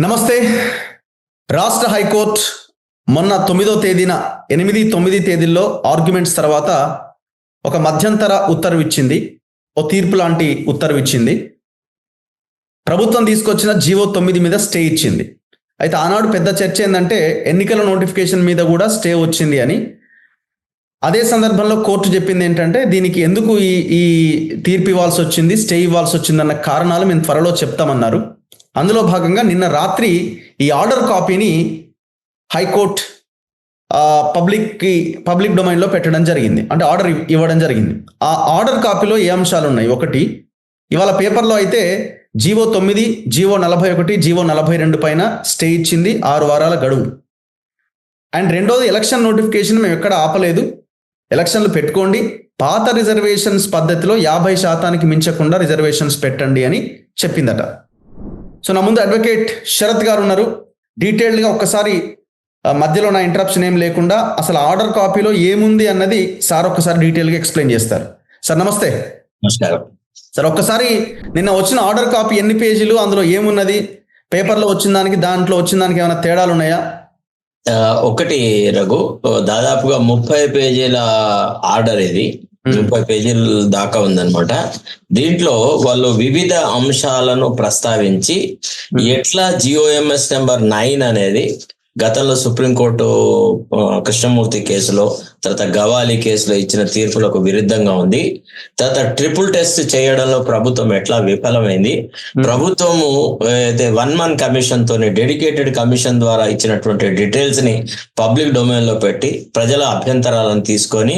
నమస్తే. రాష్ట్ర హైకోర్టు మొన్న 9వ తేదీన 8-9 తేదీల్లో ఆర్గ్యుమెంట్స్ తర్వాత ఒక మధ్యంతర ఉత్తర్వు ఇచ్చింది. ఓ తీర్పు లాంటి ఉత్తర్వు ఇచ్చింది. ప్రభుత్వం తీసుకొచ్చిన జీవో 9 మీద స్టే ఇచ్చింది. అయితే ఆనాడు పెద్ద చర్చ ఏంటంటే ఎన్నికల నోటిఫికేషన్ మీద కూడా స్టే వచ్చింది అని. అదే సందర్భంలో కోర్టు చెప్పింది ఏంటంటే దీనికి ఎందుకు ఈ తీర్పు ఇవ్వాల్సి వచ్చింది, స్టే ఇవ్వాల్సి వచ్చిందన్న కారణాలు మేము త్వరలో చెప్తామన్నారు. అందులో భాగంగా నిన్న రాత్రి ఈ ఆర్డర్ కాపీని హైకోర్టు పబ్లిక్ డొమైన్లో పెట్టడం జరిగింది. అంటే ఆర్డర్ ఇవ్వడం జరిగింది. ఆ ఆర్డర్ కాపీలో ఏ అంశాలు ఉన్నాయి? ఒకటి, ఇవాళ పేపర్లో అయితే జీవో 9, జీవో 41, జీవో 42 పైన స్టే ఇచ్చింది, 6 వారాల గడువు. అండ్ రెండోది, ఎలక్షన్ నోటిఫికేషన్ మేము ఎక్కడ ఆపలేదు, ఎలక్షన్లు పెట్టుకోండి, పాత రిజర్వేషన్స్ పద్ధతిలో 50% మించకుండా రిజర్వేషన్స్ పెట్టండి అని చెప్పిందట. సో నా ముందు అడ్వకేట్ శరత్ గారు ఉన్నారు. డీటెయిల్డ్గా ఒక్కసారి మధ్యలో నా ఇంటరప్షన్ ఏం లేకుండా అసలు ఆర్డర్ కాపీలో ఏముంది అన్నది సార్ ఒక్కసారి డీటెయిల్గా ఎక్స్ప్లెయిన్ చేస్తారు. సార్ నమస్తే. నమస్కారం సార్. ఒక్కసారి నిన్న వచ్చిన ఆర్డర్ కాపీ ఎన్ని పేజీలు, అందులో ఏమున్నది, పేపర్లో వచ్చిన దానికి దాంట్లో వచ్చిన దానికి ఏమైనా తేడాలు ఉన్నాయా? ఒకటి రఘు, దాదాపుగా 30 పేజీల ఆర్డర్ ఇది. 30 పేజీల దాకా ఉందన్నమాట. దీంట్లో వాళ్ళు వివిధ అంశాలను ప్రస్తావించి ఎట్లా జిఓఎంఎస్ నెంబర్ 9 అనేది గతంలో సుప్రీంకోర్టు కృష్ణమూర్తి కేసులో, తర్వాత గవాలి కేసులో ఇచ్చిన తీర్పులకు విరుద్ధంగా ఉంది. తర్వాత ట్రిపుల్ టెస్ట్ చేయడంలో ప్రభుత్వం ఎట్లా విఫలమైంది, ప్రభుత్వము అయితే 1 man కమిషన్ తోని డెడికేటెడ్ కమిషన్ ద్వారా ఇచ్చినటువంటి డీటెయిల్స్ ని పబ్లిక్ డొమైన్ లో పెట్టి ప్రజల అభ్యంతరాలను తీసుకొని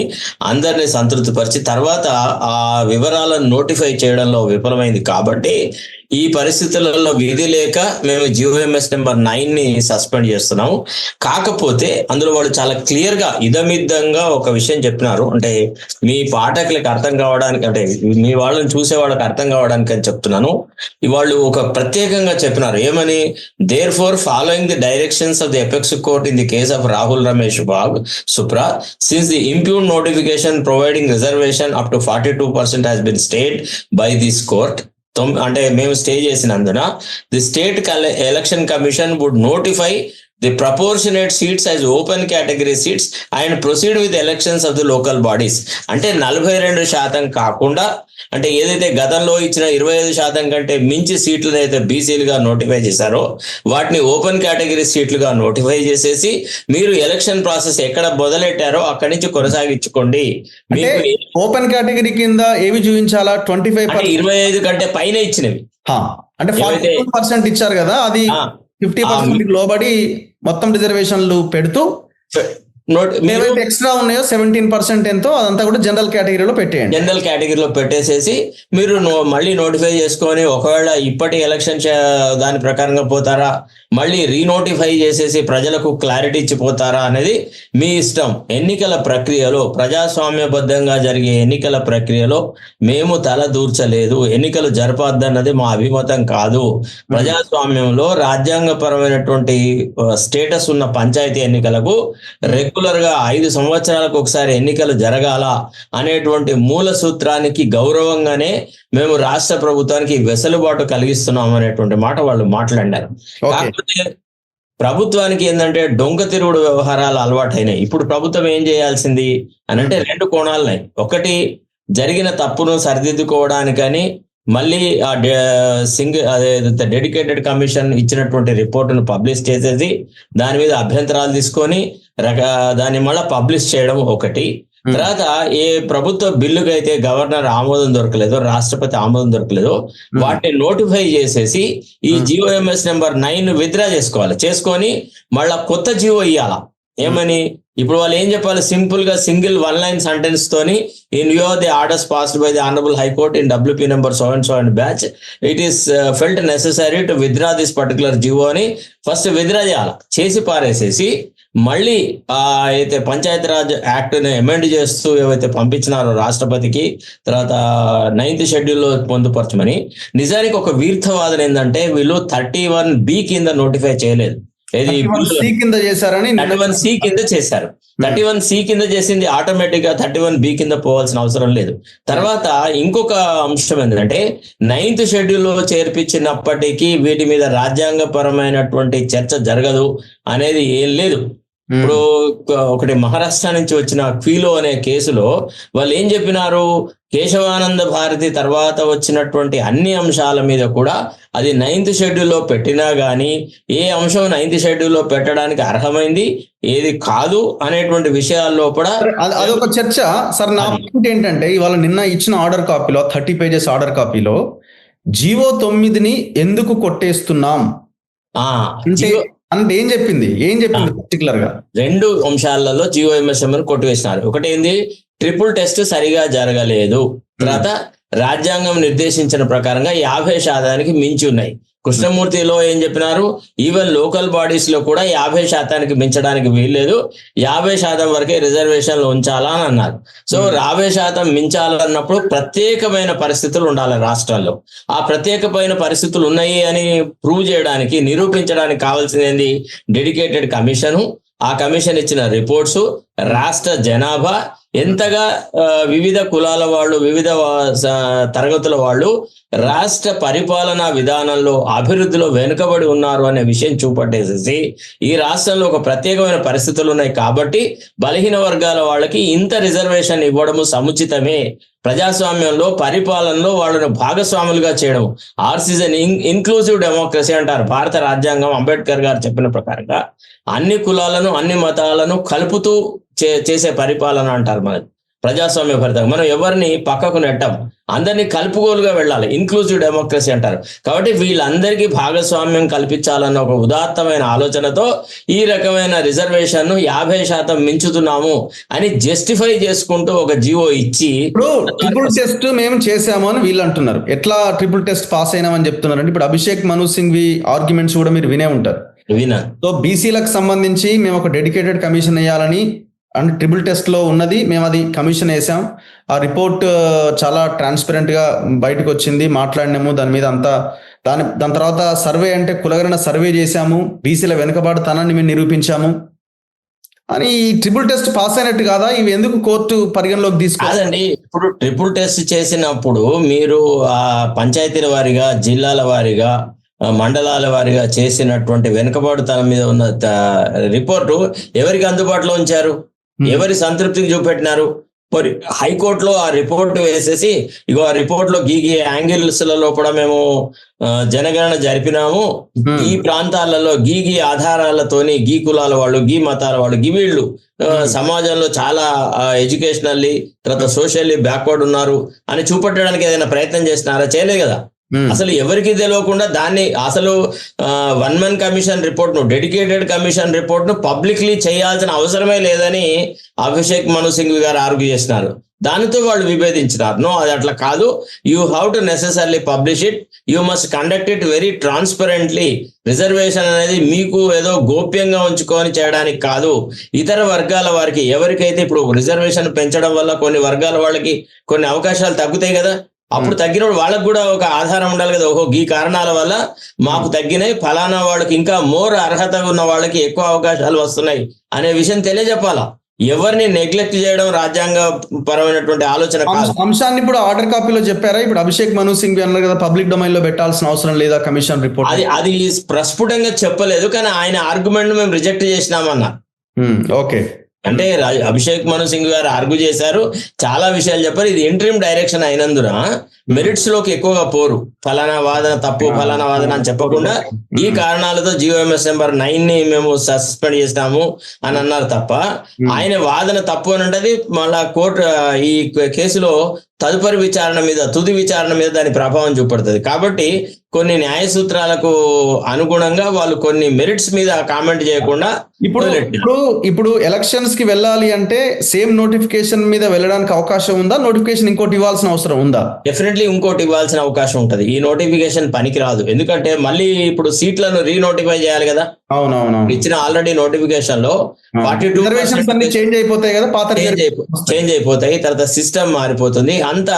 అందరినీ సంతృప్తిపరిచి తర్వాత ఆ వివరాలను నోటిఫై చేయడంలో విఫలమైంది. కాబట్టి ఈ పరిస్థితులలో విధి లేక మేము జిఓఎంఎస్ నెంబర్ 9 ని సస్పెండ్ చేస్తున్నాము. కాకపోతే అందులో వాళ్ళు చాలా క్లియర్ గా ఇదమిద్దంగా ఒక విషయం చెప్పినారు. అంటే మీ పాఠకులకు అర్థం కావడానికి, అంటే మీ వాళ్ళని చూసే వాళ్ళకి అర్థం కావడానికి అని చెప్తున్నాను. వాళ్ళు ఒక ప్రత్యేకంగా చెప్పినారు. ఏమని? Therefore following the directions of the apex court in the case of Rahul Ramesh Bagh supra, since the impugned notification providing reservation up to 42% has been stayed by this court. అంటే మేము స్టే చేసినందున the state election commission would notify the proportionate seats as open category seats and proceed with elections of the local bodies. అంటే 42% కాకుండా, అంటే ఏదైతే గతంలో ఇచ్చిన 25% కంటే మించి సీట్లను అయితే బీసీలుగా నోటిఫై చేశారో వాటిని ఓపెన్ కేటగిరీ సీట్లుగా నోటిఫై చేసేసి మీరు ఎలక్షన్ ప్రాసెస్ ఎక్కడ మొదలెట్టారో అక్కడి నుంచి కొనసాగించుకోండి. ఓపెన్ కేటగిరీ కింద ఏవి చూపించాలా? 25 కంటే పైన ఇచ్చినవి. అంటే 42% ఇచ్చారు కదా, అది 50% లోబడి మొత్తం రిజర్వేషన్లు పెడుతూ ఏవైతే ఎక్స్ట్రా ఉన్నాయో 17% ఎంతో అదంతా కూడా జనరల్ కేటగిరీలో పెట్టేయండి. జనరల్ కేటగిరీలో పెట్టేసేసి మీరు మళ్ళీ నోటిఫై చేసుకొని, ఒకవేళ ఇప్పటి ఎలక్షన్ దాని ప్రకారంగా పోతారా, మళ్ళీ రీనోటిఫై చేసేసి ప్రజలకు క్లారిటీ ఇచ్చిపోతారా అనేది మీ ఇష్టం. ఎన్నికల ప్రక్రియలో, ప్రజాస్వామ్యబద్ధంగా జరిగే ఎన్నికల ప్రక్రియలో మేము తల దూర్చలేదు, ఎన్నికలు జరపద్దన్నది మా అభిమతం కాదు. ప్రజాస్వామ్యంలో రాజ్యాంగపరమైనటువంటి స్టేటస్ ఉన్న పంచాయతీ ఎన్నికలకు రెగ్యులర్ గా 5 సంవత్సరాలకు ఒకసారి ఎన్నికలు జరగాల అనేటువంటి మూల సూత్రానికి గౌరవంగానే మేము రాష్ట్ర ప్రభుత్వానికి వెసులుబాటు కలిగిస్తున్నాం అనేటువంటి మాట వాళ్ళు మాట్లాడారు. కాకపోతే ప్రభుత్వానికి ఏంటంటే డొంక తిరుగుడు వ్యవహారాలు అలవాటైనాయి. ఇప్పుడు ప్రభుత్వం ఏం చేయాల్సింది అని అంటే 2 కోణాలున్నాయి. ఒకటి, జరిగిన తప్పును సరిదిద్దుకోవడానికని మళ్ళీ ఆ డెడికేటెడ్ కమిషన్ ఇచ్చినటువంటి రిపోర్టును పబ్లిష్ చేసేసి దాని మీద అభ్యంతరాలు తీసుకొని దాన్ని మళ్ళీ పబ్లిష్ చేయడం ఒకటి. తర్వాత ఏ ప్రభుత్వ బిల్లుకి అయితే గవర్నర్ ఆమోదం దొరకలేదో, రాష్ట్రపతి ఆమోదం దొరకలేదో వాటిని నోటిఫై చేసేసి ఈ జిఓఎంఎస్ నెంబర్ 9 విత్డ్రా చేసుకోవాలి. చేసుకొని మళ్ళా కొత్త జిఓ ఇవ్వాల. ఏమని? ఇప్పుడు వాళ్ళు ఏం చెప్పాలి? సింపుల్ గా సింగిల్ 1 line సెంటెన్స్ తోని, in view of the orders passed by the honourable high court in WP number so and so and batch, it is felt necessary to withdraw this particular GO అని first withdraw చేయాలి. చేసి పారేసేసి మళ్ళీ అయితే Panchayati Raj act ని amend చేస్తూ ఏవైతే పంపించినారో రాష్ట్రపతికి, తర్వాత 9th షెడ్యూల్లో పొందుపరచమని. నిజానికి ఒక వీర్థవాదన ఏంటంటే వీళ్ళు 31B కింద నోటిఫై చేయలేదు, ఏది 31C కింద చేశారని 31C కింద చేశారు. 31C కింద చేసింది ఆటోమేటిక్ గా 31B కింద పోవాల్సిన అవసరం లేదు. తర్వాత ఇంకొక అంశం ఏంటంటే 9th షెడ్యూల్లో చేర్పించినప్పటికీ వీటి మీద రాజ్యాంగపరమైనటువంటి చర్చ జరగదు అనేది ఏం లేదు. ఇప్పుడు ఒకటి మహారాష్ట్ర నుంచి వచ్చిన క్వీలో అనే కేసులో వాళ్ళు ఏం చెప్పినారు, కేశవానంద భారతి తర్వాత వచ్చినటువంటి అన్ని అంశాల మీద కూడా అది 9th షెడ్యూల్లో పెట్టినా గానీ ఏ అంశం 9th షెడ్యూల్లో పెట్టడానికి అర్హమైంది ఏది కాదు అనేటువంటి విషయాల్లో కూడా అదొక చర్చ సార్. నా పాయింట్ ఏంటంటే ఇవాళ నిన్న ఇచ్చిన ఆర్డర్ కాపీలో 30 pages ఆర్డర్ కాపీలో జీవో 9ని ఎందుకు కొట్టేస్తున్నాం అంటే ఏం చెప్పింది పర్టికులర్ గా 2 అంశాలలో GOMSM కొట్టివేసినారు. ఒకటి ఏంది, ట్రిపుల్ టెస్ట్ సరిగా జరగలేదు. తర్వాత రాజ్యాంగం నిర్దేశించిన ప్రకారంగా 50% మించి ఉన్నాయి. కృష్ణమూర్తిలో ఏం చెప్పినారు, ఈవెన్ లోకల్ బాడీస్ లో కూడా 50% మించడానికి వీల్లేదు, 50% వరకే రిజర్వేషన్లు ఉంచాలా అని అన్నారు. సో 50% మించాలన్నప్పుడు ప్రత్యేకమైన పరిస్థితులు ఉండాలి రాష్ట్రాల్లో. ఆ ప్రత్యేకమైన పరిస్థితులు ఉన్నాయి అని ప్రూవ్ చేయడానికి, నిరూపించడానికి కావాల్సింది డెడికేటెడ్ కమిషను. ఆ కమిషన్ ఇచ్చిన రిపోర్ట్స్, రాష్ట్ర జనాభా ఎంతగా వివిధ కులాల వాళ్ళు, వివిధ తరగతుల వాళ్ళు రాష్ట్ర పరిపాలనా విధానంలో అభివృద్ధిలో వెనుకబడి ఉన్నారు అనే విషయం చూపట్టేసేసి ఈ రాష్ట్రంలో ఒక ప్రత్యేకమైన పరిస్థితులు ఉన్నాయి కాబట్టి బలహీన వర్గాల వాళ్ళకి ఇంత రిజర్వేషన్ ఇవ్వడము సముచితమే, ప్రజాస్వామ్యంలో పరిపాలనలో వాళ్ళను భాగస్వాములుగా చేయడం, ఆర్స్ ఇస్ అన్ ఇన్క్లూజివ్ డెమోక్రసీ అంటారు భారత రాజ్యాంగం. అంబేద్కర్ గారు చెప్పిన ప్రకారంగా అన్ని కులాలను అన్ని మతాలను కలుపుతూ చేసే పరిపాలన అంటారు మనది ప్రజాస్వామ్య ఫలితం. మనం ఎవరిని పక్కకు నెట్టాం, అందరినీ కలుపుగోలుగా వెళ్ళాలి, ఇన్క్లూజివ్ డెమోక్రసీ అంటారు. కాబట్టి వీళ్ళందరికీ భాగస్వామ్యం కల్పించాలన్న ఒక ఉదాత్తమైన ఆలోచనతో ఈ రకమైన రిజర్వేషన్ 50% మించుతున్నాము అని జస్టిఫై చేసుకుంటూ ఒక జీవో ఇచ్చి ట్రిపుల్ టెస్ట్ మేము చేసాము అని వీళ్ళు అంటున్నారు. ఎట్లా ట్రిపుల్ టెస్ట్ పాస్ అయినామని చెప్తున్నారు అంటే ఇప్పుడు అభిషేక్ మను సింఘ్వి ఆర్గ్యుమెంట్స్ కూడా మీరు వినే ఉంటారు. సో బీసీలకు సంబంధించి మేము ఒక డెడికేటెడ్ కమిషన్ వేయాలని అండ్ ట్రిపుల్ టెస్ట్ లో ఉన్నది, మేము అది కమిషన్ వేసాం. ఆ రిపోర్ట్ చాలా ట్రాన్స్పరెంట్ గా బయటకు వచ్చింది, మాట్లాడినాము దాని మీద అంతా. దాని తర్వాత సర్వే అంటే కులగణన సర్వే చేశాము, బీసీల వెనుకబాటుతనాన్ని మేము నిరూపించాము అని. ఈ ట్రిపుల్ టెస్ట్ పాస్ అయినట్టు కాదా? ఇవి ఎందుకు కోర్టు పరిగణలోకి తీసుకోదండి? ఇప్పుడు ట్రిపుల్ టెస్ట్ చేసినప్పుడు మీరు ఆ పంచాయతీల వారీగా, జిల్లాల వారీగా, మండలాల వారిగా చేసినటువంటి వెనుకబాటుతనం మీద ఉన్న రిపోర్టు ఎవరికి అందుబాటులో ఉంచారు, ఎవరి సంతృప్తికి చూపెట్టినారు? మరి హైకోర్టులో ఆ రిపోర్టు వేసేసి ఇగో ఆ రిపోర్ట్ లో గీ యాంగిల్స్ లలో కూడా మేము జనగణన జరిపినాము, ఈ ప్రాంతాలలో గీ ఆధారాలతోని గీ కులాల వాళ్ళు, గీ మతాల వాళ్ళు, గీ వీళ్ళు సమాజంలో చాలా ఎడ్యుకేషనల్లీ తర్వాత సోషల్లీ బ్యాక్వర్డ్ ఉన్నారు అని చూపెట్టడానికి ఏదైనా ప్రయత్నం చేస్తున్నారా? చేయలేదు కదా. అసలు ఎవరికి తెలియకుండా దాన్ని అసలు 1-man కమిషన్ రిపోర్ట్ ను, డెడికేటెడ్ కమిషన్ రిపోర్ట్ ను పబ్లిక్లీ చేయాల్సిన అవసరమే లేదని అభిషేక్ మను సింఘ్వి గారు ఆర్గ్యూ చేస్తున్నారు. దానితో వాళ్ళు విభేదించినారు. నో, అది అట్లా కాదు, you have to necessarily publish it, you must conduct it very transparently. Reservation అనేది మీకు ఏదో గోప్యంగా ఉంచుకొని చేయడానికి కాదు, ఇతర వర్గాల వారికి ఎవరికైతే ఇప్పుడు రిజర్వేషన్ పెంచడం వల్ల కొన్ని వర్గాల వాళ్ళకి కొన్ని అవకాశాలు తగ్గుతాయి కదా, అప్పుడు తగ్గినప్పుడు వాళ్ళకు కూడా ఒక ఆధారం ఉండాలి కదా. ఓహో, ఈ కారణాల వల్ల మాకు తగ్గినాయి, ఫలానా వాళ్ళకి ఇంకా మోర్ అర్హత ఉన్న వాళ్ళకి ఎక్కువ అవకాశాలు వస్తున్నాయి అనే విషయం తెలియజెప్పాలా. ఎవరిని నెగ్లెక్ట్ చేయడం రాజ్యాంగ పరమైనటువంటి ఆలోచన కాదు. అంశాన్ని ఇప్పుడు ఆర్డర్ కాపీలో చెప్పారా? ఇప్పుడు అభిషేక్ మను సింఘ్వి అన్నారు కదా, పబ్లిక్ డొమైన్ లో పెట్టాల్సిన అవసరం లేదా కమిషన్ రిపోర్ట్? అది ప్రస్ఫుటంగా చెప్పలేదు, కానీ ఆయన ఆర్గ్యుమెంట్ మేము రిజెక్ట్ చేసినామన్నా. ఓకే, అంటే అభిషేక్ మను సింఘ్వి గారు ఆర్గ్యూ చేశారు, చాలా విషయాలు చెప్పారు. ఇది ఇంటరిమ్ డైరెక్షన్ అయినందున మెరిట్స్ లోకి ఎక్కువగా పోరు, ఫలానా వాదన తప్పు, ఫలానా వాదన అని చెప్పకుండా ఈ కారణాలతో GOMS నెంబర్ 9ని మేము సస్పెండ్ చేస్తాము అని అన్నారు తప్ప ఆయన వాదన తప్పు అని అంటే మళ్ళా కోర్టు ఈ కేసులో తదుపరి విచారణ మీద, తుది విచారణ మీద దాని ప్రభావం చూపడుతుంది. కాబట్టి కొన్ని న్యాయ సూత్రాలకు అనుగుణంగా వాళ్ళు కొన్ని మెరిట్స్ మీద కామెంట్ చేయకుండా ఇప్పుడు ఎలక్షన్స్ కి వెళ్ళాలి అంటే సేమ్ నోటిఫికేషన్ మీద వెళ్ళడానికి అవకాశం ఉందా? నోటిఫికేషన్ ఇంకోటి ఇవ్వాల్సిన అవసరం ఉందా? డెఫినెట్లీ ఇంకోటి ఇవ్వాల్సిన అవకాశం ఉంటుంది. ఈ నోటిఫికేషన్ పనికి రాదు, ఎందుకంటే మళ్ళీ ఇప్పుడు సీట్లను రీనోటిఫై చేయాలి కదా. అవునవును, ఇచ్చిన ఆల్రెడీ నోటిఫికేషన్ లో 42 చేంజ్ అయిపోతాయి కదా, పాత చేంజ్ అయిపోతాయి. తర్వాత సిస్టమ్ మారిపోతుంది. అంత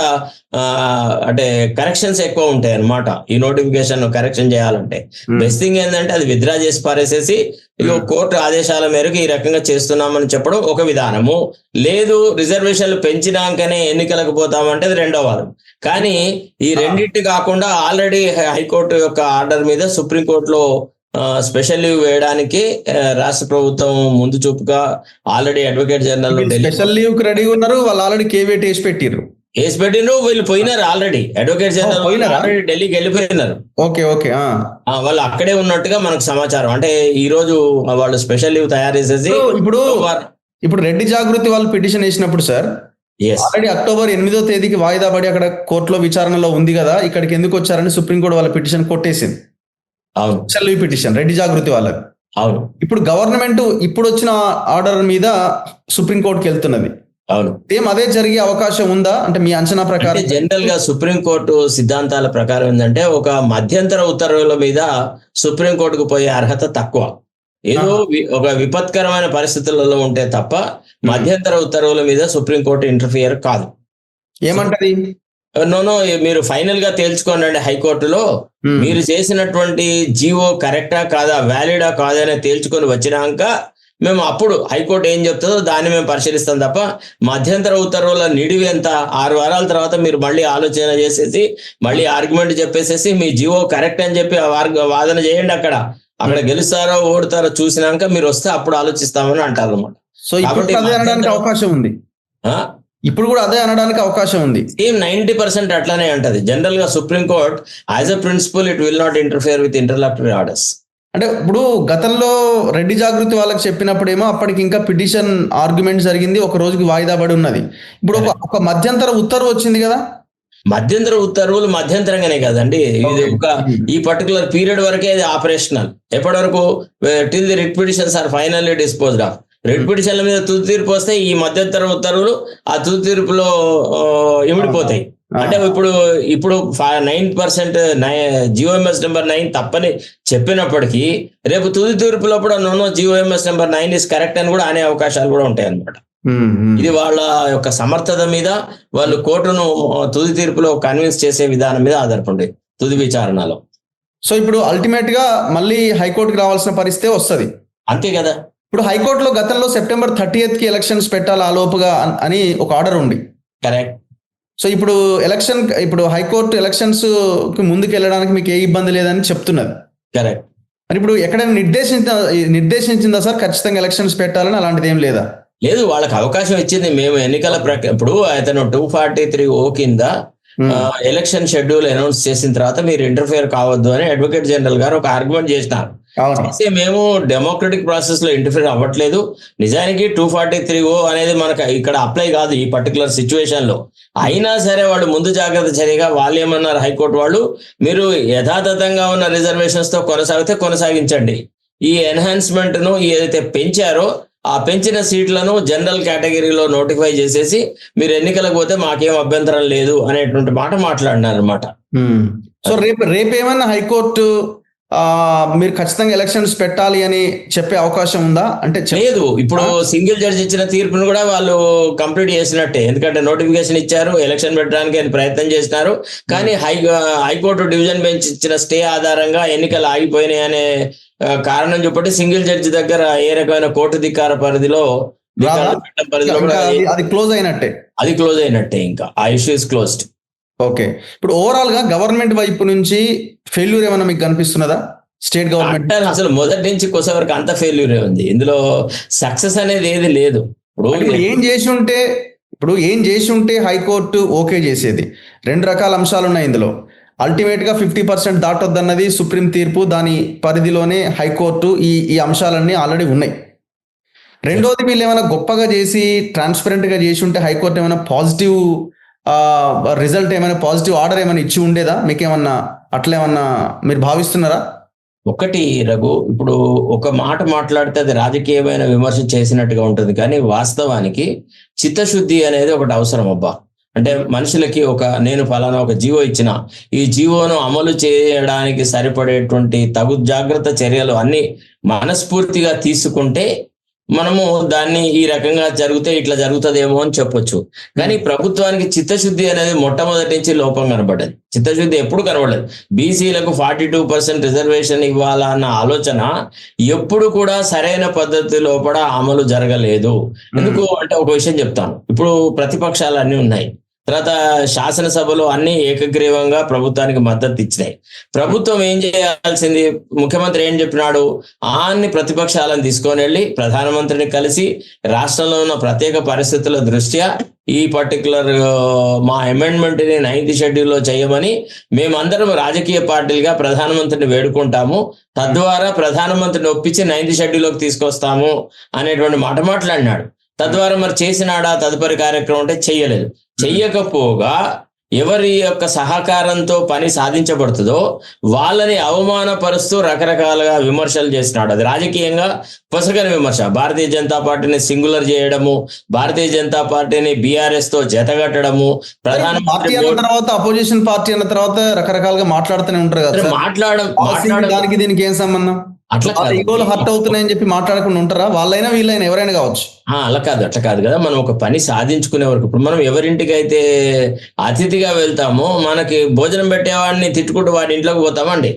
అంటే కరెక్షన్స్ ఎక్కువ ఉంటాయి అన్నమాట. ఈ నోటిఫికేషన్ కరెక్షన్ చేయాలంటే బెస్ట్ థింగ్ ఏంటంటే అది విత్డ్రా చేసి పారేసేసి ఇక కోర్టు ఆదేశాల మేరకు ఈ రకంగా చేస్తున్నామని చెప్పడం ఒక విధానము. లేదు రిజర్వేషన్లు పెంచినాకనే ఎన్నికలకు పోతామంటే అది రెండో వాదం. కానీ ఈ రెండింటి కాకుండా ఆల్రెడీ హైకోర్టు యొక్క ఆర్డర్ మీద సుప్రీంకోర్టులో స్పెషల్ లీవ్ వేయడానికి రాష్ట్ర ప్రభుత్వం ముందు చూపుగా already advocate general special leave కి రెడీ ఉన్నారు. వాళ్ళు ఆల్రెడీ కేవీటీ వేసి పెట్టిర్రు. కేసు పెట్టిండ్రు, వీళ్ళు పోయినారు ఆల్రెడీ. అడ్వకేట్ జనరల్ ఆల్రెడీ ఢిల్లీకి వెళ్ళిపోయినారు. Okay okay. వాళ్ళు అక్కడే ఉన్నట్టుగా మనకు సమాచారం. అంటే ఈ రోజు వాళ్ళు స్పెషల్ లీవ్ తయారు చేసేసి ఇప్పుడు రెడ్డి జాగృతి వాళ్ళు పిటిషన్ వేసినప్పుడు సార్ ఆల్రెడీ అక్టోబర్ 8వ తేదీకి వాయిదా పడి అక్కడ కోర్టులో విచారణలో ఉంది కదా, ఇక్కడికి ఎందుకు వచ్చారని సుప్రీంకోర్టు వాళ్ళ పిటిషన్ కొట్టేసింది. అవును, స్పెషల్ లీవ్ పిటిషన్ రెడ్డి జాగృతి వాళ్ళది. అవును. ఇప్పుడు గవర్నమెంట్ ఇప్పుడు వచ్చిన ఆర్డర్ మీద సుప్రీంకోర్టుకి వెళ్తున్నది. అవును, సేమ్ అదే జరిగే అవకాశం ఉందా అంటే మీ అంచనా ప్రకారం? జనరల్ గా సుప్రీంకోర్టు సిద్ధాంతాల ప్రకారం ఏంటంటే ఒక మధ్యంతర ఉత్తర్వుల మీద సుప్రీంకోర్టుకు పోయే అర్హత తక్కువ. ఏదో ఒక విపత్కరమైన పరిస్థితులలో ఉంటే తప్ప మధ్యంతర ఉత్తర్వుల మీద సుప్రీంకోర్టు ఇంటర్ఫియర్ కాదు. ఏమంటది? నో, మీరు ఫైనల్ గా తేల్చుకోండి హైకోర్టులో. మీరు చేసినటువంటి జీవో కరెక్టా కాదా, వ్యాలిడా కాదా అని తేల్చుకొని వచ్చినాక మేము అప్పుడు హైకోర్టు ఏం చెప్తుందో దాన్ని మేము పరిశీలిస్తాం తప్ప మధ్యంతర ఉత్తర్వుల నిడివి ఎంత 6 వారాల తర్వాత మీరు మళ్ళీ ఆలోచన చేసేసి మళ్ళీ ఆర్గ్యుమెంట్ చెప్పేసేసి మీ జీవో కరెక్ట్ అని చెప్పి వాదన చేయండి. అక్కడ గెలుస్తారో ఓడతారో చూసినాక మీరు వస్తే అప్పుడు ఆలోచిస్తామని అంటారు అన్నమాట. సో ఇప్పుడు అదే అనడానికి అవకాశం ఉంది. ఇప్పుడు కూడా అదే అనడానికి అవకాశం ఉంది. సేమ్ 90% అట్లానే అంటది. జనరల్ గా supreme court as a principle it will not interfere with interlocutory orders. అంటే ఇప్పుడు గతంలో రెడ్డి జాగృతి వాళ్ళకి చెప్పినప్పుడేమో అప్పటికి ఇంకా పిటిషన్ ఆర్గ్యుమెంట్ జరిగింది, ఒక రోజుకి వాయిదా పడి ఉన్నది. ఇప్పుడు ఒక మధ్యంతర ఉత్తర్వు వచ్చింది కదా. మధ్యంతర ఉత్తర్వులు మధ్యంతరంగానే కదండి, ఇది ఒక ఈ పర్టికులర్ పీరియడ్ వరకే ఇది ఆపరేషనల్. ఎప్పటి వరకు? Till the writ petitions are finally disposed of. Writ పిటిషన్ల మీద తుది తీర్పు వస్తే ఈ మధ్యంతర ఉత్తర్వులు ఆ తుది తీర్పులో ఇమిడిపోతాయి. అంటే ఇప్పుడు 9% GOMS నెంబర్ 9 తప్పని చెప్పినప్పటికీ రేపు తుది తీర్పులో కూడా no GOMS number 9 is correct అని కూడా అనే అవకాశాలు కూడా ఉంటాయి అన్నమాట. ఇది వాళ్ళ యొక్క సమర్థత మీద, వాళ్ళు కోర్టును తుది తీర్పులో కన్విన్స్ చేసే విధానం మీద ఆధారపడి తుది విచారణలో. సో ఇప్పుడు అల్టిమేట్ గా మళ్ళీ హైకోర్టుకి రావాల్సిన పరిస్థితి వస్తుంది. అంతే కదా. ఇప్పుడు హైకోర్టులో గతంలో సెప్టెంబర్ 30th కి ఎలక్షన్స్ పెట్టాలి ఆ లోపుగా అని ఒక ఆర్డర్ ఉంది. కరెక్ట్. సో ఇప్పుడు హైకోర్టు ఎలక్షన్స్ కి ముందుకు వెళ్ళడానికి మీకు ఏ ఇబ్బంది లేదని చెప్తున్నది. కరెక్ట్. మరి ఇప్పుడు ఎక్కడైనా నిర్దేశించిందా సార్ ఖచ్చితంగా ఎలక్షన్స్ పెట్టాలని? అలాంటిది ఏం లేదా? లేదు, వాళ్ళకి అవకాశం ఇచ్చింది. మేము ఎన్నికల ఇప్పుడు అతను 243(o) కింద ఎలక్షన్ షెడ్యూల్ అనౌన్స్ చేసిన తర్వాత మీరు ఇంటర్ఫియర్ కావద్దు అని అడ్వకేట్ జనరల్ గారు ఒక ఆర్గ్యుమెంట్ చేసినారు. మేము డెమోక్రటిక్ ప్రాసెస్ లో ఇంటర్ఫియర్ అవ్వట్లేదు. నిజానికి 243(o) అనేది మనకు ఇక్కడ అప్లై కాదు ఈ పర్టికులర్ సిచ్యువేషన్ లో. అయినా సరే వాళ్ళు ముందు జాగ్రత్త చర్యగా వాళ్ళు ఏమన్నారు, హైకోర్టు వాళ్ళు, మీరు యథాతథంగా ఉన్న రిజర్వేషన్స్ తో కొనసాగితే కొనసాగించండి. ఈ ఎన్హాన్స్మెంట్ ను ఏదైతే పెంచారో ఆ పెంచిన సీట్లను జనరల్ కేటగిరీలో నోటిఫై చేసేసి మీరు ఎన్నికలకు పోతే మాకేం అభ్యంతరం లేదు అనేటువంటి మాట మాట్లాడినారు అనమాట. సో రేపేమన్నా హైకోర్టు మీరు ఖచ్చితంగా ఎలక్షన్స్ పెట్టాలి అని చెప్పే అవకాశం ఉందా? అంటే లేదు, ఇప్పుడు సింగిల్ జడ్జి ఇచ్చిన తీర్పును కూడా వాళ్ళు కంప్లీట్ చేసినట్టే. ఎందుకంటే నోటిఫికేషన్ ఇచ్చారు, ఎలక్షన్ పెట్టడానికి ప్రయత్నం చేసినారు. కానీ హైకోర్టు డివిజన్ బెంచ్ ఇచ్చిన స్టే ఆధారంగా ఎన్నికలు ఆగిపోయినాయి అనే కారణం చెప్పి సింగిల్ జడ్జి దగ్గర ఏ రకమైన కోర్టు ధిక్కార పరిధిలో అది క్లోజ్ అయినట్టే. ఇంకా ఆ ఇష్యూ ఇస్ క్లోజ్డ్. ఓకే. ఇప్పుడు ఓవరాల్ గా గవర్నమెంట్ వైపు నుంచి ఫెయిల్యూర్ ఏమైనా మీకు కనిపిస్తున్నదా? స్టేట్ గవర్నమెంట్ అసలు మొదటి నుంచి కొసే వరకు అంత ఫెయిల్యూరే ఉంది. ఇందులో సక్సెస్ అనేది ఏది లేదు. ఇప్పుడు ఏం చేసి ఉంటే హైకోర్టు ఓకే చేసేది? 2 రకాల అంశాలు ఉన్నాయి ఇందులో. అల్టిమేట్ గా 50% దాటొద్దన్నది సుప్రీం తీర్పు, దాని పరిధిలోనే హైకోర్టు ఈ అంశాలన్నీ ఆల్రెడీ ఉన్నాయి. రెండోది, వీళ్ళు ఏమైనా గొప్పగా చేసి ట్రాన్స్పరెంట్ గా చేసి ఉంటే హైకోర్టు ఏమైనా పాజిటివ్ రిజల్ట్, ఏమైనా పాజిటివ్ ఆర్డర్ ఏమైనా ఇచ్చి ఉండేదా? మీకేమన్నా అట్లేమన్నా మీరు భావిస్తున్నారా? ఒకటి రఘు, ఇప్పుడు ఒక మాట మాట్లాడితే అది రాజకీయమైన విమర్శ చేసినట్టుగా ఉంటుంది, కానీ వాస్తవానికి చిత్తశుద్ధి అనేది ఒకటి అవసరం అబ్బా. అంటే మనుషులకి నేను ఫలానా ఒక జీవో ఇచ్చిన, ఈ జీవోను అమలు చేయడానికి సరిపడేటువంటి తగు జాగ్రత్త చర్యలు అన్ని మనస్ఫూర్తిగా తీసుకుంటే మనము దాన్ని ఈ రకంగా జరిగితే ఇట్లా జరుగుతుందేమో అని చెప్పొచ్చు. కానీ ప్రభుత్వానికి చిత్తశుద్ధి అనేది మొట్టమొదటి నుంచి లోపం కనబడ్డది. చిత్తశుద్ధి ఎప్పుడు కనబడలేదు. బీసీలకు 42% రిజర్వేషన్ ఇవ్వాలన్న ఆలోచన ఎప్పుడు కూడా సరైన పద్ధతి లోపల అమలు జరగలేదు. ఎందుకు అంటే ఒక విషయం చెప్తాను. ఇప్పుడు ప్రతిపక్షాలు అన్నీ ఉన్నాయి, తర్వాత శాసనసభలో అన్ని ఏకగ్రీవంగా ప్రభుత్వానికి మద్దతు ఇచ్చినాయి. ప్రభుత్వం ఏం చేయాల్సింది, ముఖ్యమంత్రి ఏం చెప్పినాడు, అన్ని ప్రతిపక్షాలను తీసుకొని వెళ్ళి ప్రధానమంత్రిని కలిసి రాష్ట్రంలో ఉన్న ప్రత్యేక పరిస్థితుల దృష్ట్యా ఈ పర్టికులర్ మా అమెండ్మెంట్ ని 9th షెడ్యూల్లో చేయమని మేమందరం రాజకీయ పార్టీలుగా ప్రధానమంత్రిని వేడుకుంటాము, తద్వారా ప్రధానమంత్రిని ఒప్పించి 9th షెడ్యూల్లోకి తీసుకొస్తాము అనేటువంటి మాట మాట్లాడినాడు. తద్వారా మరి చేసినాడా తదుపరి కార్యక్రమం అంటే చెయ్యలేదు. చెయ్యకపోగా ఎవరి యొక్క సహకారంతో పని సాధించబడుతుందో వాళ్ళని అవమానపరుస్తూ రకరకాలుగా విమర్శలు చేసినాడు. అది రాజకీయంగా పొసగని విమర్శ. భారతీయ జనతా పార్టీని సింగులర్ చేయడము, భారతీయ జనతా పార్టీని బీఆర్ఎస్ తో జతగట్టడము, ప్రధానమంత్రి తర్వాత అపోజిషన్ పార్టీ అన్న తర్వాత రకరకాలుగా మాట్లాడుతూనే ఉంటారు కదా. మాట్లాడడానికి దీనికి ఏం సంబంధం? అట్లా ఈగోలు హర్ట్ అవుతున్నాయని చెప్పి మాట్లాడకుండా ఉంటారా? వాళ్ళైనా వీళ్ళైనా ఎవరైనా కావచ్చు. అట్లా కాదు కదా. మనం ఒక పని సాధించుకునే వరకు, ఇప్పుడు మనం ఎవరింటికి అయితే అతిథిగా వెళ్తామో మనకి భోజనం పెట్టేవాడిని తిట్టుకుంటూ వాడి ఇంట్లోకి పోతామండి.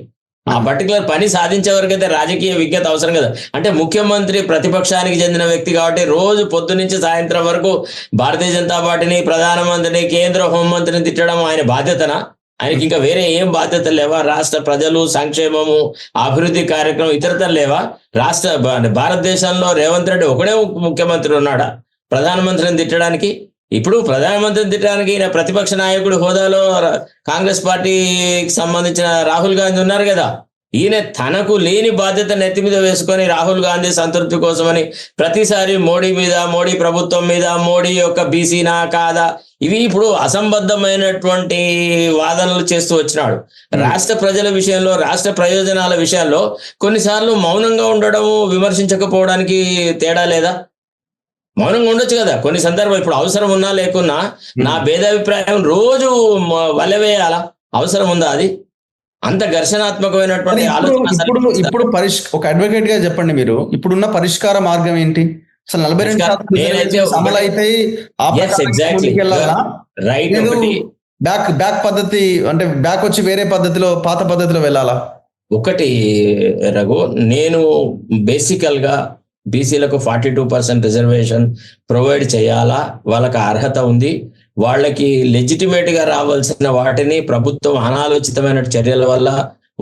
ఆ పర్టికులర్ పని సాధించే వరకు అయితే రాజకీయ విజ్ఞత అవసరం కదా. అంటే ముఖ్యమంత్రి ప్రతిపక్షానికి చెందిన వ్యక్తి కాబట్టి రోజు పొద్దు నుంచి సాయంత్రం వరకు భారతీయ జనతా పార్టీని, ప్రధానమంత్రిని, కేంద్ర హోంమంత్రిని తిట్టడం ఆయన బాధ్యతనా? ఆయనకి ఇంకా వేరే ఏం బాధ్యతలు లేవా? రాష్ట్ర ప్రజలు సంక్షేమము, అభివృద్ధి కార్యక్రమం ఇతరతలు లేవా? భారతదేశంలో రేవంత్ రెడ్డి ఒకడే ముఖ్యమంత్రి ఉన్నాడా ప్రధానమంత్రిని తిట్టడానికి? ఇప్పుడు ప్రధానమంత్రిని తిట్టడానికి ఈయన ప్రతిపక్ష నాయకుడు హోదాలో కాంగ్రెస్ పార్టీకి సంబంధించిన రాహుల్ గాంధీ ఉన్నారు కదా. ఈయన తనకు లేని బాధ్యత నెత్తి మీద వేసుకొని రాహుల్ గాంధీ సంతృప్తి కోసమని ప్రతిసారి మోడీ మీద, మోడీ ప్రభుత్వం మీద, మోడీ యొక్క బీసీనా కాదా, ఇవి ఇప్పుడు అసంబద్ధమైనటువంటి వాదనలు చేస్తూ వచ్చినాడు. రాష్ట్ర ప్రజల విషయంలో, రాష్ట్ర ప్రయోజనాల విషయాల్లో కొన్నిసార్లు మౌనంగా ఉండడము, విమర్శించకపోవడానికి తేడా లేదా? మౌనంగా ఉండొచ్చు కదా కొన్ని సందర్భాలు. ఇప్పుడు అవసరం ఉన్నా లేకున్నా నా భేదాభిప్రాయం రోజు వలవేయాలా? అవసరం ఉందా? అది అంత ఘర్షణాత్మకమైనటువంటి ఆలోచన. ఇప్పుడు ఒక అడ్వకేట్ గా చెప్పండి, మీరు ఇప్పుడున్న పరిష్కార మార్గం ఏంటి? అసలు 42% అమలు అయితే బ్యాక్ పద్ధతి అంటే బ్యాక్ వచ్చి వేరే పద్ధతిలో, పాత పద్ధతిలో వెళ్ళాలా? ఒకటి రఘు, నేను బేసికల్ గా బీసీలకు 42% రిజర్వేషన్ ప్రొవైడ్ చేయాలా, వాళ్ళకి అర్హత ఉంది, వాళ్ళకి లెజిటిమేట్ గా రావాల్సిన వాటిని ప్రభుత్వం అనాలోచితమైన చర్యల వల్ల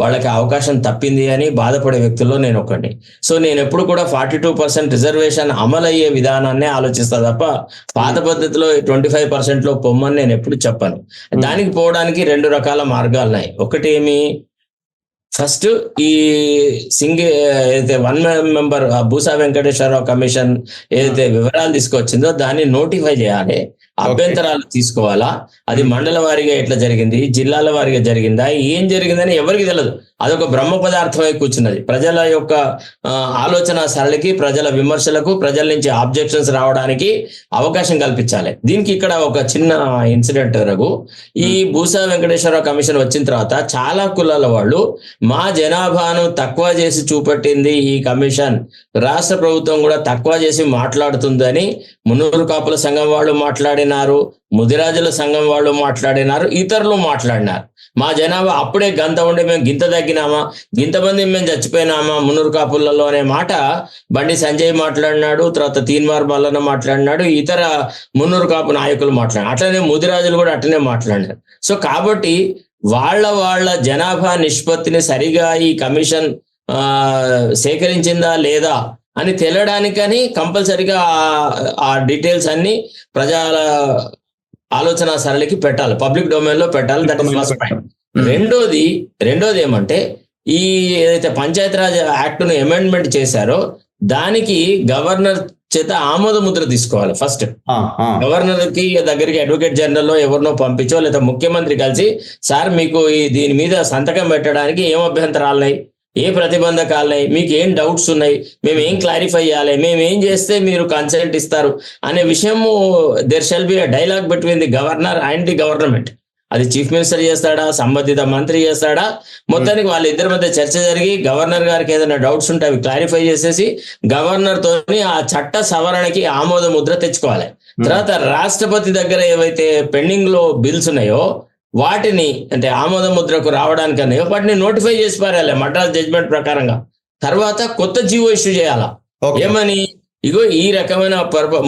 వాళ్ళకి అవకాశం తప్పింది అని బాధపడే వ్యక్తుల్లో నేను ఒకటి. సో నేను ఎప్పుడు కూడా 42% రిజర్వేషన్ అమలయ్యే విధానాన్ని ఆలోచిస్తా తప్ప పాత పద్ధతిలో 25%లో పొమ్మని నేను ఎప్పుడు చెప్పను. దానికి పోవడానికి 2 రకాల మార్గాలు ఉన్నాయి. ఒకటి ఏమి, ఫస్ట్ ఈ ఏదైతే 1 మెంబర్ భూసా వెంకటేశ్వరరావు కమిషన్ ఏదైతే వివరాలు తీసుకొచ్చిందో దాన్ని నోటిఫై చేయాలి, అభ్యంతరాలు తీసుకోవాలా. అది మండల వారీగా ఎట్లా జరిగింది, జిల్లాల వారీగా జరిగిందా, ఏం జరిగిందని ఎవరికి తెలియదు. అదొక బ్రహ్మ పదార్థమై కూర్చున్నది. ప్రజల యొక్క ఆలోచన సరళికి, ప్రజల విమర్శలకు, ప్రజల నుంచి ఆబ్జెక్షన్స్ రావడానికి అవకాశం కల్పించాలి. దీనికి ఇక్కడ ఒక చిన్న ఇన్సిడెంట్ రఘు. ఈ భూసా వెంకటేశ్వరరావు కమిషన్ వచ్చిన తర్వాత చాలా కులాల వాళ్ళు మా జనాభాను తక్కువ చేసి చూపెట్టింది ఈ కమిషన్, రాష్ట్ర ప్రభుత్వం కూడా తక్కువ చేసి మాట్లాడుతుందని మున్నూరు కాపుల సంఘం వాళ్ళు మాట్లాడినారు, ముదిరాజుల సంఘం వాళ్ళు మాట్లాడినారు, ఇతరులు మాట్లాడినారు. మా జనాభా అప్పుడే గంత ఉండి మేము గింత తగ్గినామా, గింతమంది మేము చచ్చిపోయినామా మున్నూరు కాపులలో అనే మాట బండి సంజయ్ మాట్లాడినాడు, తర్వాత తీన్మార్ మల్లన్న మాట్లాడినాడు, ఇతర మున్నూరు కాపు నాయకులు మాట్లాడినారు. అట్లనే ముదిరాజులు కూడా అట్లనే మాట్లాడినారు. సో కాబట్టి వాళ్ళ జనాభా నిష్పత్తిని సరిగా ఈ కమిషన్ సేకరించిందా లేదా అని తెలియడానికని కంపల్సరిగా ఆ డీటెయిల్స్ అన్ని ప్రజల ఆలోచన సరళికి పెట్టాలి, పబ్లిక్ డొమైన్ లో పెట్టాలి. That is first point. రెండోది ఏమంటే, ఈ ఏదైతే పంచాయతీరాజ్ యాక్ట్ ను అమెండ్మెంట్ చేశారో దానికి గవర్నర్ చేత ఆమోద ముద్ర తీసుకోవాలి. ఫస్ట్ గవర్నర్ కి దగ్గరికి అడ్వకేట్ జనరల్ లో ఎవరినో పంపించో లేదా ముఖ్యమంత్రి కలిసి, సార్ మీకు దీని మీద సంతకం పెట్టడానికి ఏం అభ్యంతరాలున్నాయి, ఏ ప్రతిబంధకాలున్నాయి, మీకు ఏం డౌట్స్ ఉన్నాయి, మేము ఏం క్లారిఫై చేయాలి, మేము ఏం చేస్తే మీరు కన్సల్ట్ ఇస్తారు అనే విషయము, there shall be a dialogue between the governor and the government. అది చీఫ్ మినిస్టర్ చేస్తాడా, సంబంధిత మంత్రి చేస్తాడా? మొత్తానికి వాళ్ళిద్దరి మధ్య చర్చ జరిగి గవర్నర్ గారికి ఏదైనా డౌట్స్ ఉంటే అవి క్లారిఫై చేసేసి గవర్నర్ తోని ఆ చట్ట సవరణకి ఆమోద ముద్ర తెచ్చుకోవాలి. తర్వాత రాష్ట్రపతి దగ్గర ఏవైతే పెండింగ్ లో బిల్స్ ఉన్నాయో వాటిని అంటే ఆమోద ముద్రకు రావడానికనే వాటిని నోటిఫై చేసి పారాలి మద్రాస్ జడ్జ్మెంట్ ప్రకారంగా. తర్వాత కొత్త జీవో ఇష్యూ చేయాలా. ఏమని, ఇగో ఈ రకమైన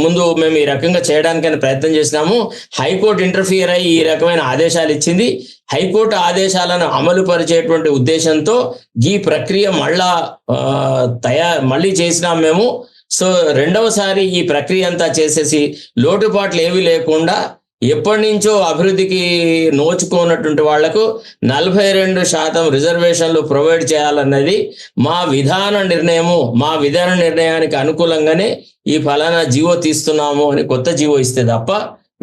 ముందు మేము ఈ రకంగా చేయడానికైనా ప్రయత్నం చేసినాము, హైకోర్టు ఇంటర్ఫియర్ అయ్యి ఈ రకమైన ఆదేశాలు ఇచ్చింది, హైకోర్టు ఆదేశాలను అమలు పరిచేటువంటి ఉద్దేశంతో ఈ ప్రక్రియ మళ్ళీ చేసినాం మేము. సో రెండవసారి ఈ ప్రక్రియ అంతా చేసేసి లోటుపాట్లు ఏవి లేకుండా ఎప్పటి నుంచో అభివృద్ధికి నోచుకోనటువంటి వాళ్లకు 42% రిజర్వేషన్లు ప్రొవైడ్ చేయాలన్నది మా విధాన నిర్ణయము. మా విధాన నిర్ణయానికి అనుకూలంగానే ఈ ఫలానా జీవో తీస్తున్నాము అని కొత్త జీవో ఇస్తే తప్ప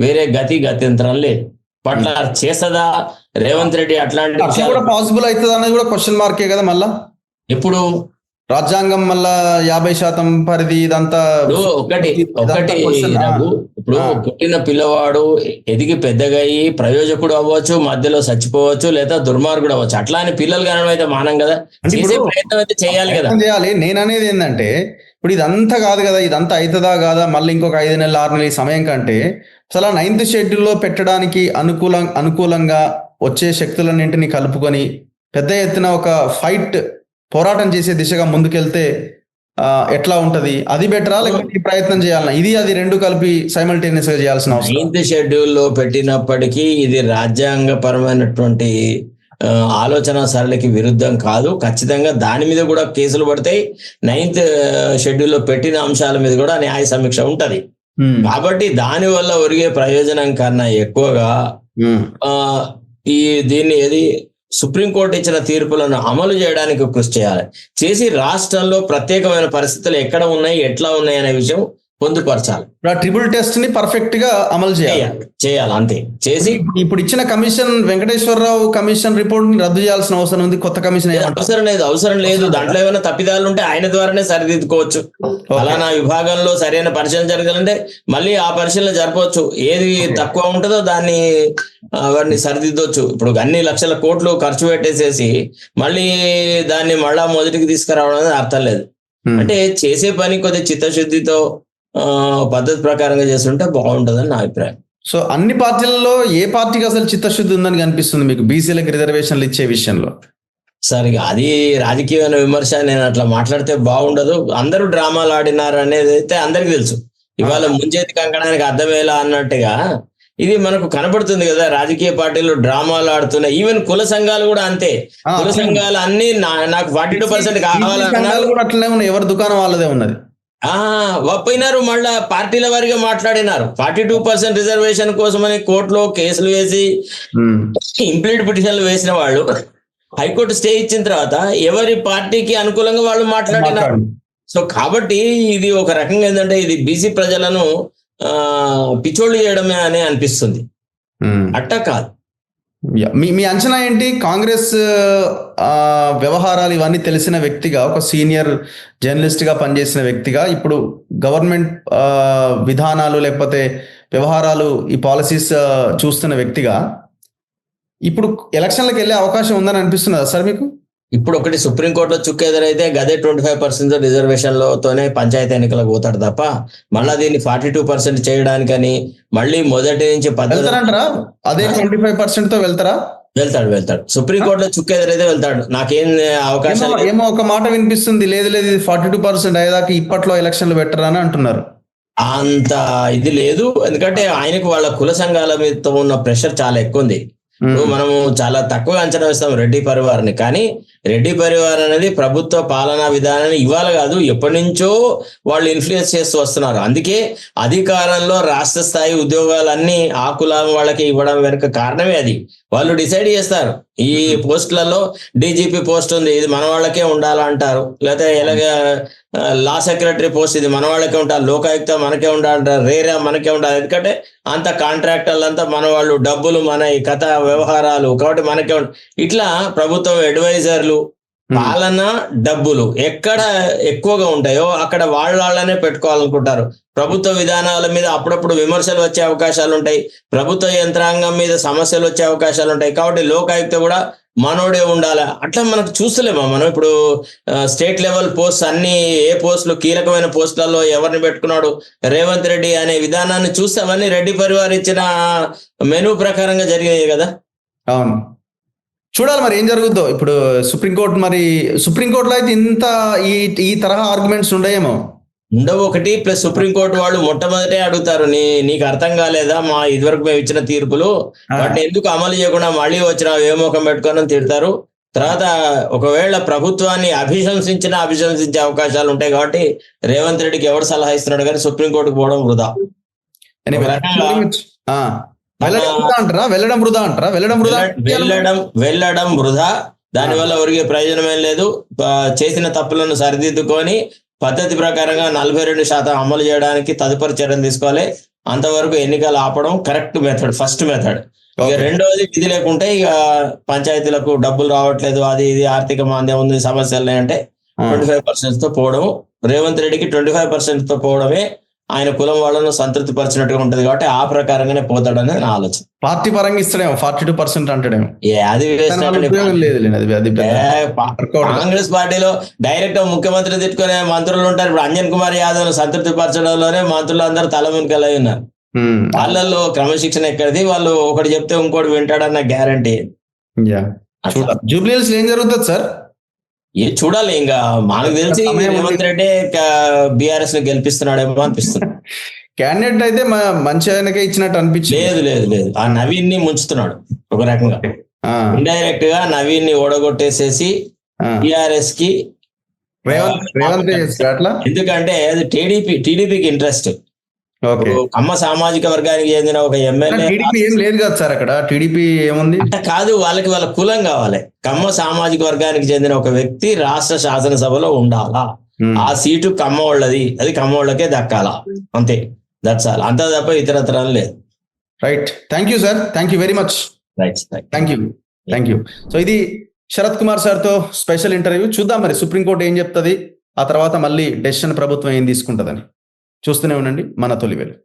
వేరే గత్యంతరం లేదు. పట్ల చేస్తుందా రేవంత్ రెడ్డి అట్లాంటి పాసిబుల్ అవుతుంది అనేది కూడా క్వశ్చన్ మార్కే కదా. మళ్ళా ఇప్పుడు రాజ్యాంగం మళ్ళా 50% పరిధి ఇదంతా ఒకటి రఘు, ఇప్పుడు పుట్టిన పిల్లవాడు ఎదిగి పెద్దగా అయ్యి ప్రయోజకుడు అవ్వచ్చు, మధ్యలో చచ్చిపోవచ్చు, లేదా దుర్మార్గుడు అవ్వచ్చు. అట్లా అని పిల్లలు కారణం అయితే మానం కదా, చేసే ప్రయత్నం అయితే చేయాలి కదా. చేయాలి. నేను అనేది ఏంటంటే ఇప్పుడు ఇదంతా కాదు కదా, ఇదంతా అవుతుందా కాదా మళ్ళీ ఇంకొక 5 నెలలు 6 నెలల సమయం కంటే అసలు 9th షెడ్యూల్లో పెట్టడానికి అనుకూలంగా వచ్చే శక్తులన్నింటినీ కలుపుకొని పెద్ద ఎత్తున ఒక పోరాటం చేసే దిశగా ముందుకెళ్తే ఎట్లా ఉంటది? అది బెటరా లేకపోతే ప్రయత్నం చేయాలన్నా? ఇది అది రెండు కలిపి సైమల్టేనియస్ గా చేయాల్సిన అవసరం. 9th షెడ్యూల్లో పెట్టినప్పటికీ ఇది రాజ్యాంగపరమైనటువంటి ఆలోచన సరళికి విరుద్ధం కాదు. ఖచ్చితంగా దాని మీద కూడా కేసులు పడతాయి. 9th షెడ్యూల్లో పెట్టిన అంశాల మీద కూడా న్యాయ సమీక్ష ఉంటది. కాబట్టి దాని వల్ల ఒరిగే ప్రయోజనం కన్నా ఎక్కువగా దీన్ని సుప్రీంకోర్టు ఇచ్చిన తీర్పులను అమలు చేయడానికి కృషి చేసి రాష్ట్రంలో ప్రత్యేకమైన చేయాలి ఎక్కడ ఉన్నాయి, ఎట్లా ఉన్నాయి అనే విషయం పొందుపరచాలి. ట్రిపుల్ టెస్ట్ ని పర్ఫెక్ట్ గా అమలు చేయాలి అంతే. చేసి ఇప్పుడు ఇచ్చిన కమిషన్ వెంకటేశ్వరరావు కమిషన్ రిపోర్ట్ ని రద్దు చేయాల్సిన అవసరం ఉంది. కొత్త కమిషన్ అవసరం లేదు. దాంట్లో ఏమైనా తప్పిదాలు ఉంటే ఆయన ద్వారానే సరిదిద్దుకోవచ్చు. అలానా విభాగంలో సరైన పరిశీలన జరగాలంటే మళ్ళీ ఆ పరిశీలన జరపవచ్చు. ఏది తక్కువ ఉంటుందో దాన్ని వాటిని సరిదిద్దొచ్చు. ఇప్పుడు అన్ని లక్షల కోట్లు ఖర్చు పెట్టేసేసి మళ్ళీ దాన్ని మళ్ళా మొదటికి తీసుకురావడం అనేది అర్థం లేదు. అంటే చేసే పని కొద్దిగా చిత్తశుద్ధితో పద్ధతి ప్రకారంగా చేస్తుంటే బాగుంటుందని నా అభిప్రాయం. సో అన్ని పార్టీలలో ఏ పార్టీకి అసలు చిత్తశుద్ధి ఉందని కనిపిస్తుంది మీకు బీసీలకు రిజర్వేషన్లు ఇచ్చే విషయంలో? సరే, అది రాజకీయమైన విమర్శ. నేను అట్లా మాట్లాడితే బాగుండదు. అందరూ డ్రామాలు ఆడినారు అనేది అయితే అందరికి తెలుసు. ఇవాళ ముంచేతి కంకణానికి అర్థమేలా అన్నట్టుగా ఇది మనకు కనబడుతుంది కదా. రాజకీయ పార్టీలు డ్రామాలు ఆడుతున్నాయి. ఈవెన్ కుల సంఘాలు కూడా అంతే. కుల సంఘాలు అన్ని నాకు 42% కావాలన్నారు. అట్లనే ఉన్నాయి. ఎవరి దుకాణం వాళ్ళదే ఉన్నది. పోయినారు మళ్ళా పార్టీల వారిగా మాట్లాడినారు. 42% రిజర్వేషన్ కోసమని కోర్టులో కేసులు వేసి ఇంప్లీడ్ పిటిషన్లు వేసిన వాళ్ళు హైకోర్టు స్టే ఇచ్చిన తర్వాత ఎవరి పార్టీకి అనుకూలంగా వాళ్ళు మాట్లాడినారు. సో కాబట్టి ఇది ఒక రకంగా ఏంటంటే ఇది బీసీ ప్రజలను పిచ్చోళ్ళు చేయడమే అని అనిపిస్తుంది. అట్ట కాదు. మీ అంచనా ఏంటి? కాంగ్రెస్ వ్యవహారాలు ఇవన్నీ తెలిసిన వ్యక్తిగా, ఒక సీనియర్ జర్నలిస్ట్ గా పనిచేసిన వ్యక్తిగా, ఇప్పుడు గవర్నమెంట్ విధానాలు లేకపోతే వ్యవహారాలు ఈ పాలసీస్ చూస్తున్న వ్యక్తిగా ఇప్పుడు ఎలక్షన్లకు వెళ్ళే అవకాశం ఉందని అనిపిస్తున్నదా సార్ మీకు? ఇప్పుడు ఒకటి సుప్రీంకోర్టులో చుక్క ఎదురైతే గదే 25% రిజర్వేషన్లతోనే పంచాయతీ ఎన్నికలకు పోతాడు తప్ప మళ్ళా దీన్ని 42% చేయడానికని మళ్ళీ మొదటి నుంచి వెళ్తారంటారా? అదే 25% తో వెళ్తారా? వెళ్తాడు. సుప్రీంకోర్టులో చుక్క ఎదురైతే వెళ్తాడు. నాకేం అవకాశం ఏమో ఒక మాట వినిపిస్తుంది, లేదు ఇది 42% అయ్యేదాకా ఇప్పట్లో ఎలక్షన్లు పెట్టరా అని అంటున్నారు. అంత ఇది లేదు. ఎందుకంటే ఆయనకు వాళ్ళ కుల సంఘాల మీద ఉన్న ప్రెషర్ చాలా ఎక్కువ ఉంది. మనము చాలా తక్కువ అంచనా వేస్తాం రెడ్డి పరివారాన్ని. కానీ రెడ్డి పరివారం అనేది ప్రభుత్వ పాలనా విధానాన్ని ఇవాళ కాదు ఎప్పటి నుంచో వాళ్ళు ఇన్ఫ్లుయెన్స్ చేస్తూ వస్తున్నారు. అందుకే అధికారంలో రాష్ట్ర స్థాయి ఉద్యోగాలన్నీ ఆ కులం వాళ్ళకి ఇవ్వడం వెనుక కారణమే అది. వాళ్ళు డిసైడ్ చేస్తారు. ఈ పోస్టులలో డీజీపీ పోస్ట్ ఉంది, ఇది మన వాళ్ళకే ఉండాలంటారు. లేకపోతే ఎలాగ లా సెక్రటరీ పోస్ట్ ఇది మన వాళ్ళకే ఉండాలి, లోకాయుక్త మనకే ఉండాలంటారు, రేరా మనకే ఉండాలి. ఎందుకంటే అంత కాంట్రాక్టర్లు అంతా మన వాళ్ళు, డబ్బులు మన ఈ కథ వ్యవహారాలు కాబట్టి మనకే ఇట్లా ప్రభుత్వం అడ్వైజర్లు పాలన డబ్బులు ఎక్కడ ఎక్కువగా ఉంటాయో అక్కడ వాళ్ళనే పెట్టుకోవాలనుకుంటారు. ప్రభుత్వ విధానాల మీద అప్పుడప్పుడు విమర్శలు వచ్చే అవకాశాలు ఉంటాయి, ప్రభుత్వ యంత్రాంగం మీద సమస్యలు వచ్చే అవకాశాలు ఉంటాయి. కాబట్టి లోకాయుక్త కూడా మనోడే ఉండాలి. అట్లా మనకు చూస్తలేమా మనం ఇప్పుడు స్టేట్ లెవెల్ పోస్ట్ అన్ని ఏ పోస్టులు కీలకమైన పోస్టులలో ఎవరిని పెట్టుకున్నాడు రేవంత్ రెడ్డి అనే విధానాన్ని చూస్తే అవన్నీ రెడ్డి పరివార్ ఇచ్చిన మెనూ ప్రకారంగా జరిగాయి కదా. అవును, చూడాలి మరి ఏం జరుగుద్దో. ఇప్పుడు సుప్రీంకోర్టులో అయితే ఇంత ఈ ఈ తరహా ఆర్గ్యుమెంట్స్ ఉండయేమో. ఉండవు. ఒకటి ప్లస్ సుప్రీంకోర్టు వాళ్ళు మొట్టమొదటే అడుగుతారు, నీకు అర్థం కాలేదా మా ఇదివరకు మేము ఇచ్చిన తీర్పులు, వాటిని ఎందుకు అమలు చేయకుండా మళ్ళీ వచ్చిన ఏ ముఖం పెట్టుకొని తిడతారు. తర్వాత ఒకవేళ ప్రభుత్వాన్ని అభిశంసించే అవకాశాలు ఉంటాయి. కాబట్టి రేవంత్ రెడ్డికి ఎవరు సలహా ఇస్తున్నాడు కానీ సుప్రీంకోర్టుకు పోవడం వృధా. వెళ్ళడం వృధా. దానివల్ల ఎవరికి ప్రయోజనం ఏం లేదు. చేసిన తప్పులను సరిదిద్దుకొని పద్ధతి ప్రకారంగా 42% అమలు చేయడానికి తదుపరి చర్యలు తీసుకోవాలి. అంతవరకు ఎన్నికలు ఆపడం కరెక్ట్ మెథడ్, ఫస్ట్ మెథడ్. ఇక రెండవది విధి లేకుంటే ఇక పంచాయతీలకు డబ్బులు రావట్లేదు, అది ఇది ఆర్థిక మాంద్యం ఉంది, సమస్యలు అంటే 25% తో పోవడం. రేవంత్ రెడ్డికి 25% తో పోవడమే ఆయన కులం వాళ్ళను సంతృప్తి పరిచినట్టుగా ఉంటది. కాబట్టి ఆ ప్రకారంగానే పోతాడని నా ఆలోచన. పార్టీ పరంగా ఇస్తాడేమో 42% అంటాడేమో. అది కాంగ్రెస్ పార్టీలో డైరెక్ట్ ముఖ్యమంత్రి తిట్టుకునే మంత్రులు ఉంటారు. ఇప్పుడు అంజన్ కుమార్ యాదవ్ సంతృప్తి పరచడంలోనే మంత్రులు అందరూ తల మునికలై ఉన్నారు. వాళ్ళల్లో క్రమశిక్షణ ఎక్కడిది, వాళ్ళు ఒకటి చెప్తే ఇంకోటి వింటాడన్న గ్యారంటీ. జూబ్లీహిల్స్ ఏం జరుగుతుంది సార్? చూడాలి. ఇంకా మనకు తెలిసి రేవంత్ రెడ్డి బీఆర్ఎస్ ను గెలిపిస్తున్నాడేమో అనిపిస్తుంది. క్యాండిడేట్ అయితే మంచి ఆయనకే ఇచ్చినట్టు అనిపించింది. లేదు ఆ నవీన్ ని ముంచుతున్నాడు ఒక రకంగా. ఇండైరెక్ట్ గా నవీన్ ని ఓడగొట్టేసేసి బీఆర్ఎస్ కి అట్లా. ఎందుకంటే అది టీడీపీకి ఇంట్రెస్ట్. కమ్మ సామాజిక వర్గానికి చెందిన ఒక ఎమ్మెల్యే ఏం లేదు కదా సార్ అక్కడ. టీడీపీ ఏముంది కాదు, వాళ్ళ కులం కావాలి. కమ్మ సామాజిక వర్గానికి చెందిన ఒక వ్యక్తి రాష్ట్ర శాసనసభలో ఉండాలా, ఆ సీటు కమ్మ వాళ్ళది, అది కమ్మ వాళ్ళకే దక్కాలా, అంతే. That's all. అంతా తప్ప ఇతరత్రాలు లేదు. Right, thank you sir, thank you very much. Right, thank you. So ఇది శరత్ కుమార్ సార్ తో స్పెషల్ ఇంటర్వ్యూ. చూద్దాం మరి సుప్రీంకోర్టు ఏం చెప్తుంది, ఆ తర్వాత మళ్ళీ డెసిషన్ ప్రభుత్వం ఏం తీసుకుంటుందని. చూస్తూనే ఉండండి మన తొలి వెలుగు.